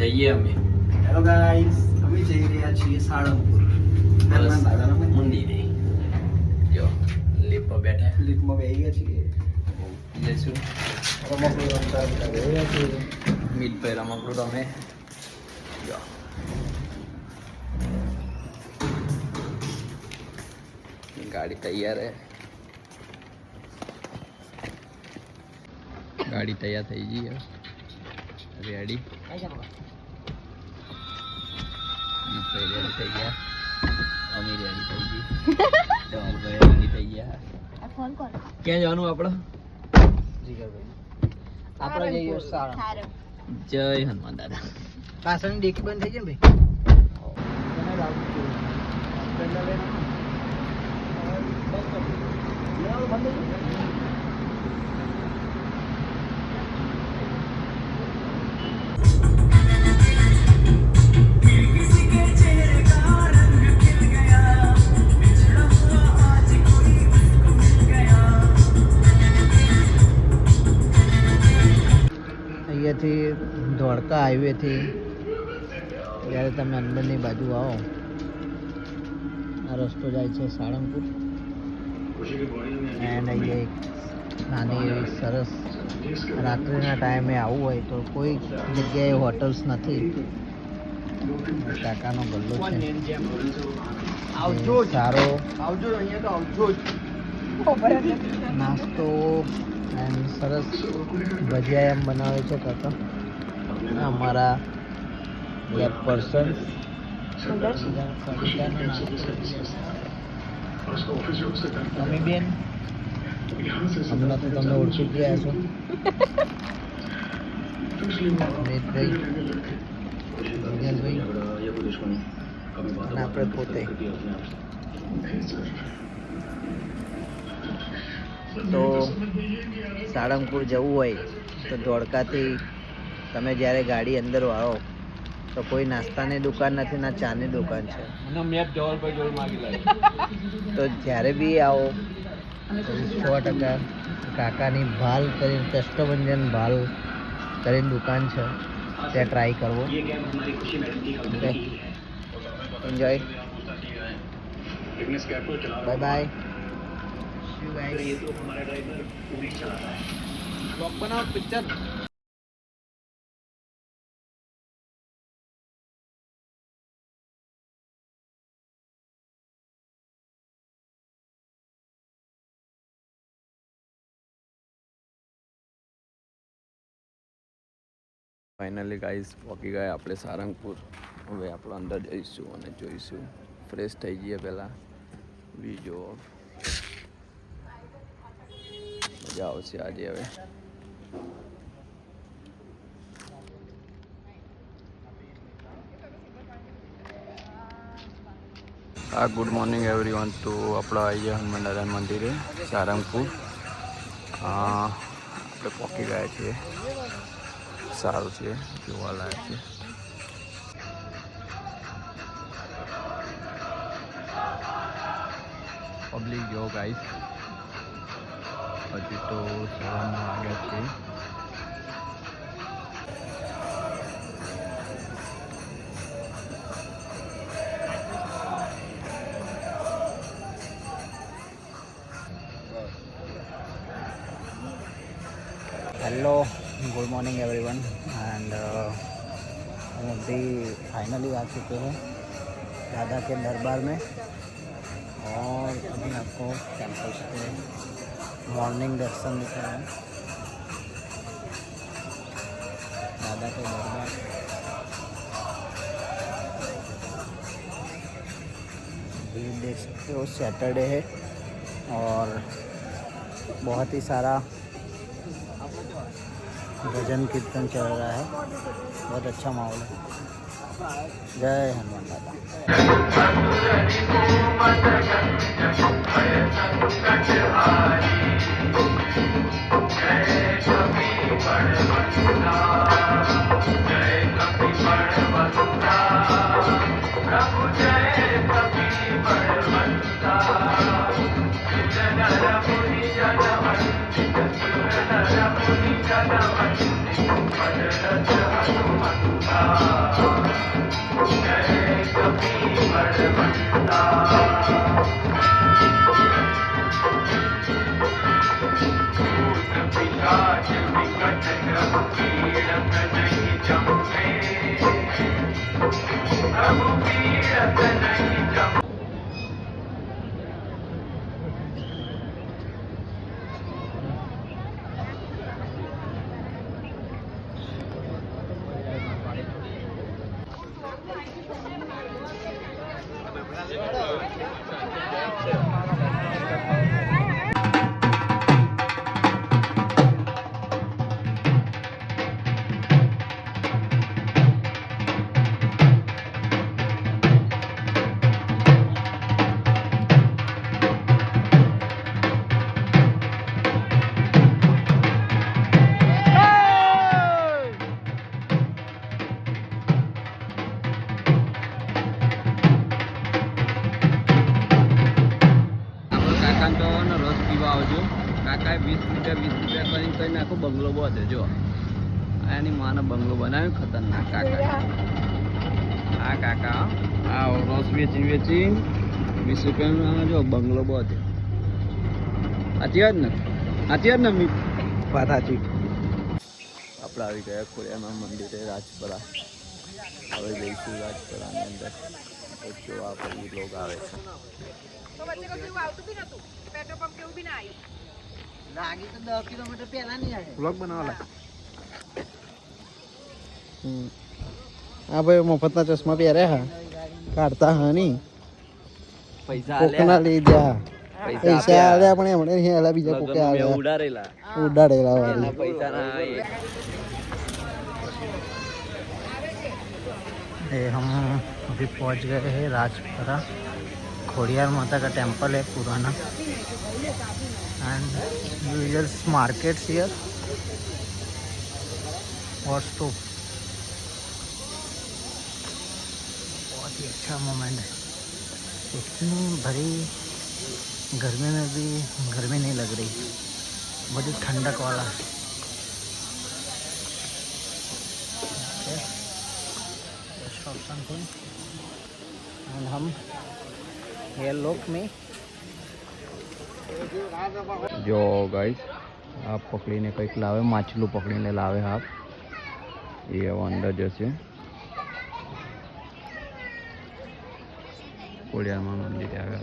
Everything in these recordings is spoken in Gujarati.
જઈએ અમે. હેલો ગાઈસ, અમે જઈ રહ્યા છીએ સાળંગપુર મંદિરે. જો લીપમાં બેઠા લીફમાં બેસી ગયા છીએ. જઈશું. રમકડું રમતા રમતા બેસી ગયા છીએ. મીતભાઈ રમકડું રમે. જો ગાડી તૈયાર હે. ગાડી તૈયાર થઈ ગઈ હવે. રેડી. મીતભાઈ રેડી થઈ ગયા. અમે રેડી થઈ ગઈ. ધવલભાઈ રેડી થઈ ગયા. ક્યાં જવાનું આપણે? જીગરભાઈ આપણે જઈએ સાળંગ. જય હનુમાન દાદા. પાછળની ડેકી બંધ થઈ ગઈ ને ભાઈ. અહીંયાથી ધોળકા હાઈવેથી જ્યારે તમે અંદરની બાજુ આવો, આ રસ્તો જાય છે સાળંગપુર. એન્ડ અહીંયા એક નાની એવી સરસ રાત્રિના ટાઈમે આવવું હોય તો કોઈ જગ્યાએ હોટલ્સ નથી. કાકાનો ગલ્લો છે, સારો નાસ્તો એન્ડ સરસ ભજીયા એમ બનાવે છે કાકા. અમારા એક પર્સન તમે બેન હમણાં તો તમે ઓળખી જ ગયા છો. અમિતભાઈ, વિજયભાઈ અને આપણે પોતે. તો સાળંગપુર જવું હોય તો ધોળકાથી તમે જ્યારે ગાડી અંદર આવો તો કોઈ નાસ્તાની દુકાન નથી, ના ચાની દુકાન છે. તો જ્યારે બી આવો તો 100% કાકાની ભાલ કરીને, કષ્ટભંજન ભાલ કરીને દુકાન છે, ત્યાં ટ્રાય કરવો. Enjoy. Bye bye. Picture finally guys પહોંચી ગયા આપણે સારંગપુર. હવે આપણે અંદર જઈશું અને જોઈશું. ફ્રેશ થઈ જઈએ પહેલાં. બીજો મજા આવશે આજે. હવે હા, ગુડ મોર્નિંગ એવરીવન. તો આપણે આવી ગયા હનુમાન દાદા મંદિરે સારંગપુર. આપણે પહોંચી ગયા છીએ. સારું છે, જોવાલાયક છે. પબ્લિક જો ગાઈસ, હજી તો સવારના વાગ્યા છે. Hello, good morning everyone. And हम अभी फाइनली आ चुके हैं दादा के दरबार में. और अभी आपको कैंपस के मॉर्निंग दर्शन दिखा रहे हैं. दादा के दरबार अभी देख सकते हो सैटरडे है और बहुत ही सारा भजन कीर्तन चल रहा है. बहुत अच्छा माहौल है. जय हनुमान दादा. કાકા તો રસ પીવા આવજો. કાકાએ 20 રૂપિયા કરીને આખો બંગલો બધે જો એની માનો બંગલો બનાવ્યો ખતરનાક કાકા. આ કાકા આ રસ વેચી 20 રૂપિયાનો જો બંગલો બધે. સાચી વાત ને મી વાત સાચી. આપણે આવી ગયા ખોડિયારમાં મંદિરે રાજપરા. હવે જઈશું રાજપરાની અંદર. જો આ પછી લોક આવે છે. તો વચ્ચે કશું આવતું બી નતું, પેટ્રોલ પંપ કેવું બી ના આવ્યું. લાગી તો 10 કિલોમીટર પહેલા નહીં આવે. વ્લોગ બનાવલા. આ ભાઈ મફતના ચશ્મા પહેર્યા હા, કાઢતા હા નહીં. પૈસા કોકના લઈ ગયા. પૈસા આલ્યા પણ એમણે નહીં આલ્યા, બીજા કોકે આલ્યા. ઉડાડેલા વાળી. પૈસા ના हम अभी पहुंच गए हैं राजपुरा. खोड़ियार माता का टेम्पल है पुराना एंड यूजुअल मार्केट्स हियर और स्टॉप. बहुत ही अच्छा मोमेंट है. इतनी भरी गर्मी में भी गर्मी नहीं लग रही, बड़ी ठंडक वाला. समथिंग एंड हम ये लोक में જો ગાઈસ આ પકડીને કંઈક લાવે, માછલું પકડીને લાવે હાફ. એ હવે અંદર જશે. ખોડિયારમાં મંદિરે આવ્યા.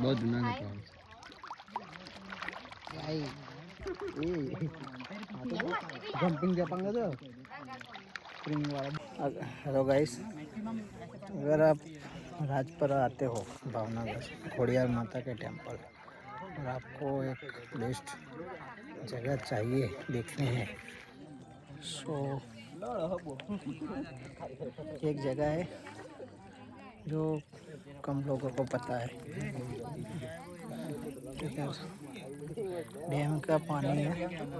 બહુ જૂના નીકળ્યા. जंपिंग जपंग तो स्प्रिंग वाला. हेलो गाइस, अगर आप राजपुरा आते हो भावनगर खोड़ियार माता के टेम्पल और आपको एक बेस्ट जगह चाहिए देखने हैं, सो एक जगह है जो कम लोगों को पता है. डैम का पानी है,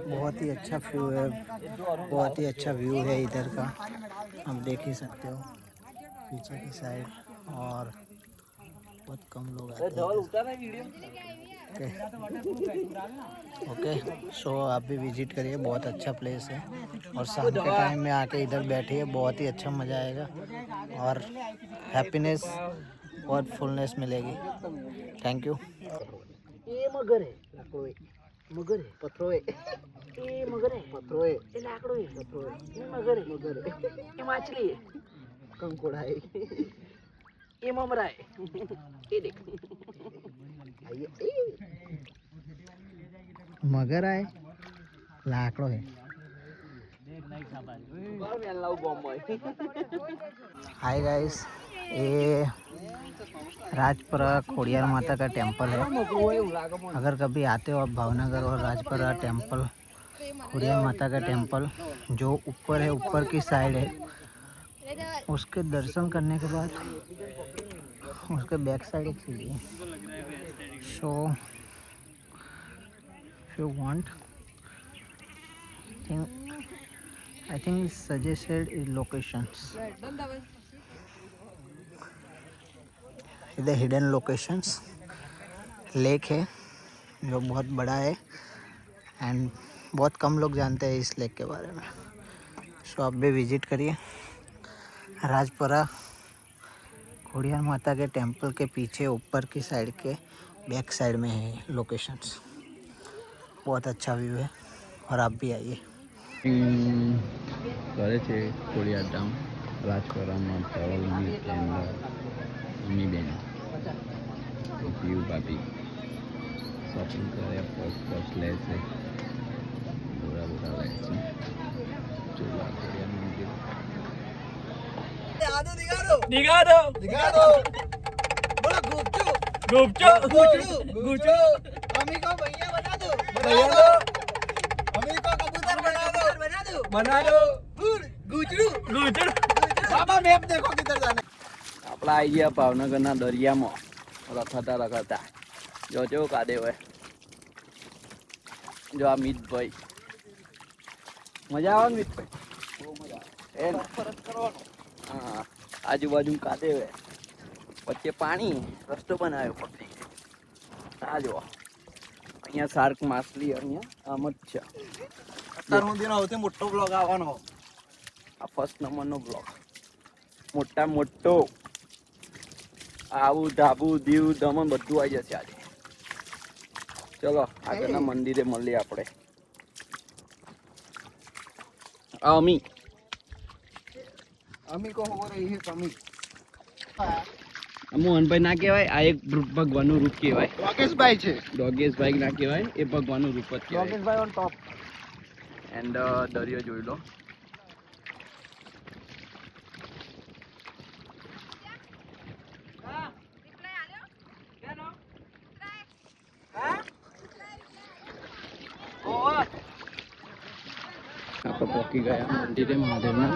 बहुत ही अच्छा व्यू है, बहुत ही अच्छा व्यू है इधर का. आप देख ही सकते हो पीछे की साइड, और बहुत कम लोग आते हैं. ओके, सो आप भी विजिट करिए, बहुत अच्छा प्लेस है. और शाम के टाइम में आके इधर बैठिए, बहुत ही अच्छा मज़ा आएगा और हैप्पीनेस और फुलनेस मिलेगी. Thank you. ये मगर है, लाकड़ो है. मगर है, पत्थरो है. ये मगर है, पत्थरो है. ये लाकड़ो है, पत्थरो है. ये मगर है, मगर है. ये मछली है, कंकोड़ा है. ये ममरा है. ये देख, मगर है, लाकड़ो है. हाय गाइस, ये राजपुरा खोड़ियार माता का टेम्पल है। अगर कभी आते हो आप भावनगर और राजपुरा टेम्पल, खोड़ियार माता का टेम्पल जो ऊपर है, ऊपर की साइड है, उसके दर्शन करने के बाद उसके बैक साइड एक सीढ़ी है। So if you want, I think suggested is locations. इधर हिडन लोकेशंस लेक है जो बहुत बड़ा है एंड बहुत कम लोग जानते हैं इस लेक के बारे में। सो आप भी विजिट करिए। राजपुरा खोड़ियार माता के टेम्पल के पीछे ऊपर की साइड के बैक साइड में है लोकेशंस। बहुत अच्छा व्यू है और आप भी आइए। કરે છે ખોડિયાર ધામ રાજપરામાં ટ્રાવેલની એન્ડ અમીબેન પીયુ ભાભી શોપિંગ કરે ફર્સ્ટ લે છે બોરા લે છે ચોલા ખોડિયાર મંદિર दिखा दो बोलो गुपचू मम्मी को भैया बना दो मम्मी को कबूतर बना दो गुचड़ू बाबा मैप देखो किधर जाना। આપણા આવી ગયા ભાવનગરના દરિયામાં રખડતા જો જો કાદે હોય જો આ મિતભાઈ મજા આવે ને મિતભાઈ બહુ મજા આવે એ ફરક કરવાનો હા આજુબાજુ કાદે હોય વચ્ચે પાણી રસ્તો બનાવ્યો પકડી આ જો અહીંયા શાર્ક માછલી અહીંયા આમ જ છે અત્યાર સુધીનો સૌથી મોટો બ્લોગ આવવાનો આ ફર્સ્ટ નંબરનો બ્લોગ મોટો આવું ધાબુ દીવ દમણ બધું આવી જશે આજે ચલો આગળના મંદિરે મળીએ આપણે અમી को हो रही है कमी। મોહનભાઈ ના કહેવાય આ એક ભગવાનનું રૂપ કહેવાય યોગેશભાઈ છે યોગેશભાઈ ના કહેવાય એ ભગવાનનું રૂપ જ કહેવાય યોગેશભાઈ ઓન ટોપ એન્ડ દરિયો જોઈ લો આપણે પહોંચી ગયા મંદિરે મહાદેવના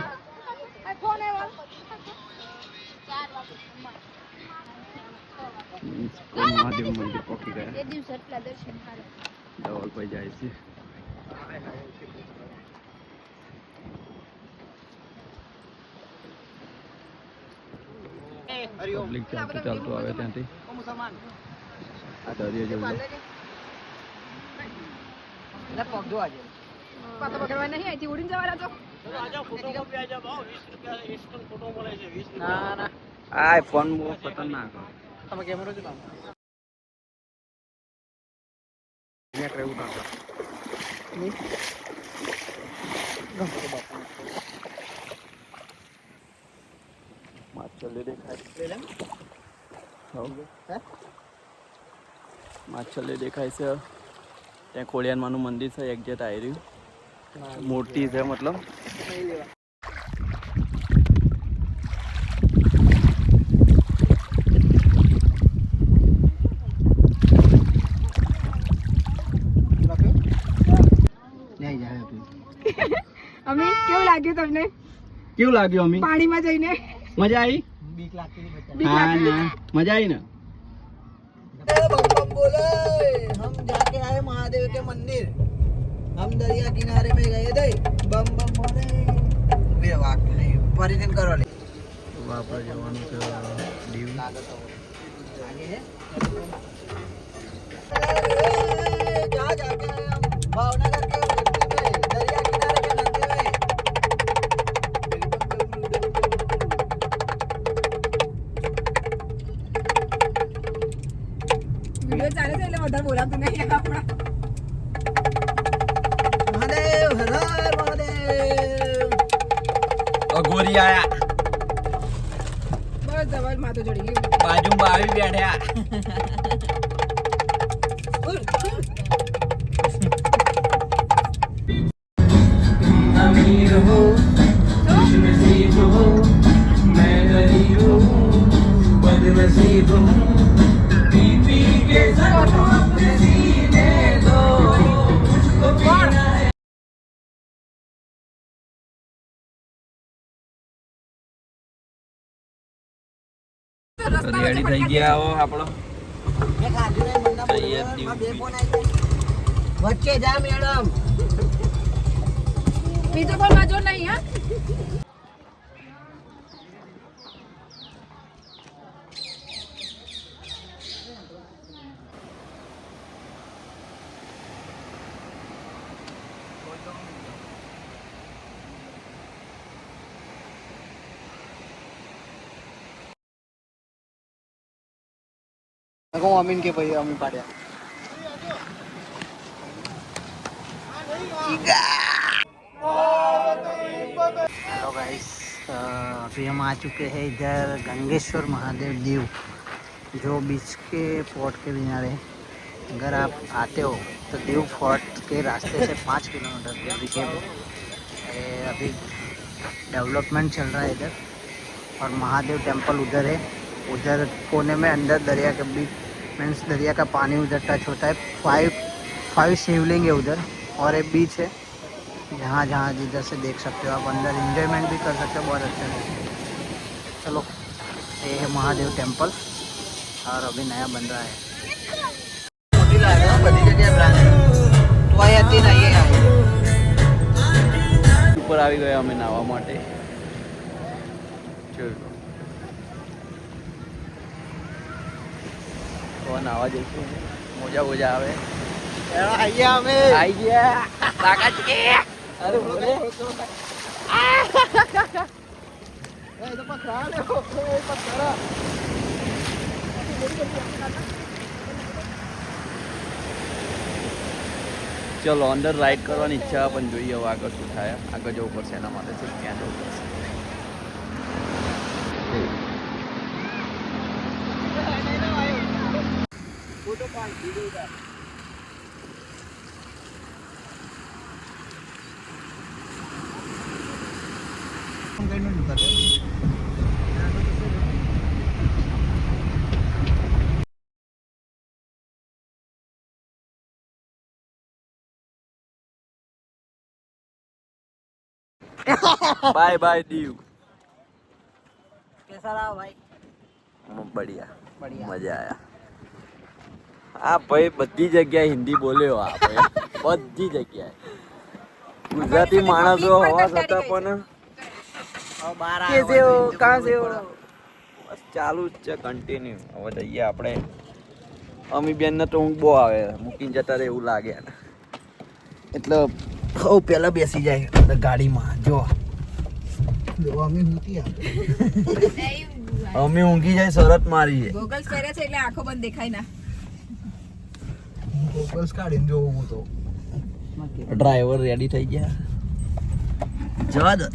મહાદેવ મંદિર પહોંચી ગયા ધવલભાઈ જાય છે પબ્લિક ચાલતું આવે ત્યાંથી આ દરિયો જોઈ લો પાછો પકડવા નહીં અહીંથી ઉડીને જવાના તો આ ફોન બહુ ખતરનાક તમે કેમેરો જો લાવો મેં કરેવું ના માછલી દેખાય માછલી દેખાય છે ત્યાં ખોડિયારમાંનું મંદિર છે એક્ઝેક્ટ આવી રહ્યું મૂર્તિ છે મતલબ અમી કેવું લાગ્યું તમને કેવું લાગ્યું અમી પાણીમાં જઈને મજા આવી बीक लागती नहीं बच्चा બીક હા લાગતી ના મજા આવી ને बम बम बोले हम जाके आए महादेव के मंदिर हम दरिया किनारे में गए थे बम बम बोले वीर वाक नहीं परिजन करो ले આપણે જવાનું છે દીવ जा जाके आए हम भावनगर के दरिया किनारे के मंदिर में વિડિયો ચાલે છે એટલે વધારે બોલાતું નહીં આપણા महादेव हर हर महादेव અઘોરી આયા બસ જવાજ માથું ચડી ગયું બાજુમાં આવી બેઠ્યા अमीर हो खुश नसीब हो मैं गरीब हूँ તો રસ્તા રેડી થઈ ગયા આવો આપણો મેં ખાધું નહીં, મને ના બોલો. તૈયાર મારા બે દીવ. ફોન આવી ગયા. વચ્ચે જા મેડમ. બીજો ફોન માં જો નહીં હા હું અમીન કે ભાઈ અમી પાડ્યા. हेलो गाइस, अभी हम आ चुके हैं इधर गंगेश्वर महादेव दीव, जो बीच के फोर्ट के किनारे. अगर आप आते हो तो दीव फोर्ट के रास्ते से 5 किलोमीटर दूरी के अभी डेवलपमेंट चल रहा है इधर. और महादेव टेम्पल उधर है. उधर कोने में अंदर दरिया के बीच मीन्स दरिया का पानी उधर टच होता है. 5 शिवलिंग है उधर और एक बीच है जहाँ जहाँ जिधर से देख सकते हो आप. अंदर एंजॉयमेंट भी कर सकते हो, बहुत अच्छा है. चलो, ये है महादेव टेम्पल और अभी नया बन रहा है. बड़ी जगह ब्रांच तो आती नहीं है. ઉપર આવી ગયા અમે નાહવા માટે ચલો તો નાહવા જઈશું મોજા મોજા આવે आइए हमें આઈ ગયા કાકા છે અરે બોલે ચલો અંદર રાઈડ કરવાની ઈચ્છા પણ જોઈએ હવે આગળ શું થાય. આગળ જવું પડશે એના માટે છે ક્યાં જવું પડશે. Bye bye Diu. कैसा रहा भाई? બઢિયા बढ़िया. મજા આયા. આ ભાઈ બધી જગ્યાએ હિન્દી બોલ્યો. આ ભાઈ બધી જગ્યાએ ગુજરાતી માણસો હોવા છતાં પણ और बाहर कैसे हो कहाँ से हो બસ ચાલુ જ છે કન્ટિન્યુ. હવે જઈએ આપણે. અમી બેનને તો ઊંઘ બહુ આવે, મૂકીને જતા રહે એવું લાગે એને. એટલે બહુ પહેલા બેસી જાય ગાડીમાં. જો अमी होती है. અમે ઊંઘી જાય શરત મારી છે. ગોગલ્સ પહેર્યા છે એટલે આંખો બંધ દેખાય ના गूगल्स काढीन जो હું તો ડ્રાઈવર રેડી થઈ ગયા જવા દો.